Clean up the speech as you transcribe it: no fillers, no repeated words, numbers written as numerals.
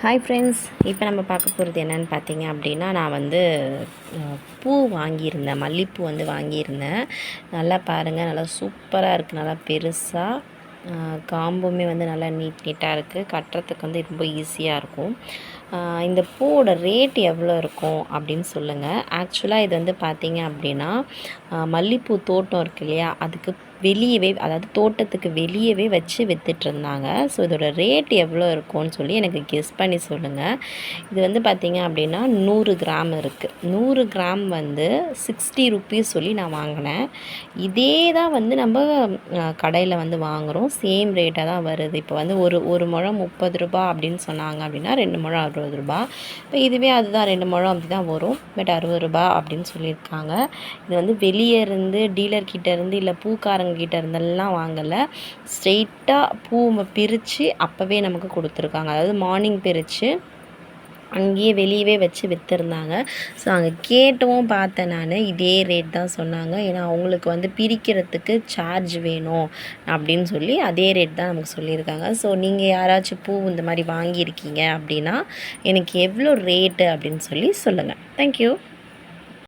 Hi friends, இப்போ நம்ம பார்க்க போகிறது என்னென்னு பார்த்தீங்க அப்படின்னா, நான் வந்து பூ வாங்கியிருந்தேன். மல்லிகைப்பூ வந்து வாங்கியிருந்தேன். நல்லா பாருங்கள், நல்லா சூப்பராக இருக்குது. நல்லா பெருசாக காம்புமே வந்து நல்லா நீட்டாக இருக்குது. கட்டுறதுக்கு வந்து ரொம்ப ஈஸியாக இருக்கும். இந்த பூவோட ரேட் எவ்வளோ இருக்கும் அப்படின்னு சொல்லுங்கள். ஆக்சுவலாக இது வந்து பார்த்தீங்க அப்படின்னா, மல்லிகைப்பூ தோட்டம் இருக்கு இல்லையா, அதுக்கு வெளியவே, அதாவது தோட்டத்துக்கு வெளியவே வச்சு விற்றுட்ருந்தாங்க. ஸோ இதோட ரேட் எவ்வளோ இருக்கும்னு சொல்லி எனக்கு கெஸ் பண்ணி சொல்லுங்கள். இது வந்து பார்த்திங்க அப்படின்னா 100 கிராம் இருக்குது. 100 கிராம் வந்து 60 ருப்பீஸ் சொல்லி நான் வாங்கினேன். இதே தான் வந்து நம்ம கடையில் வந்து வாங்குகிறோம். சேம் ரேட்டாக தான் வருது. இப்போ வந்து ஒரு முழம் 30 ரூபா அப்படின்னு சொன்னாங்க அப்படின்னா 2 முழம் 60 ரூபா. இப்போ இதுவே அதுதான் 2 முழம் அப்படி தான் வரும். பட் 60 ரூபா அப்படின்னு சொல்லியிருக்காங்க. இது வந்து வெளியே இருந்து டீலர்கிட்ட இருந்து இல்லை பூக்காரங்க கிட்ட இருந்தெல்லாம் வாங்கலை. ஸ்ட்ரெயிட்டாக பூவை பிரித்து அப்போவே நமக்கு கொடுத்துருக்காங்க. அதாவது மார்னிங் பிரித்து அங்கேயே வெளியவே வச்சு விற்றுருந்தாங்க. ஸோ அங்கே கேட்டவும் பார்த்தேன் நான். இதே ரேட் தான் சொன்னாங்க. ஏன்னா அவங்களுக்கு வந்து பிரிக்கிறதுக்கு சார்ஜ் வேணும் அப்படின்னு சொல்லி அதே ரேட் தான் நமக்கு சொல்லியிருக்காங்க. ஸோ நீங்கள் யாராச்சும் பூ இந்த மாதிரி வாங்கியிருக்கீங்க அப்படின்னா எனக்கு எவ்வளோ ரேட்டு அப்படின்னு சொல்லி சொல்லுங்கள். தேங்க்யூ.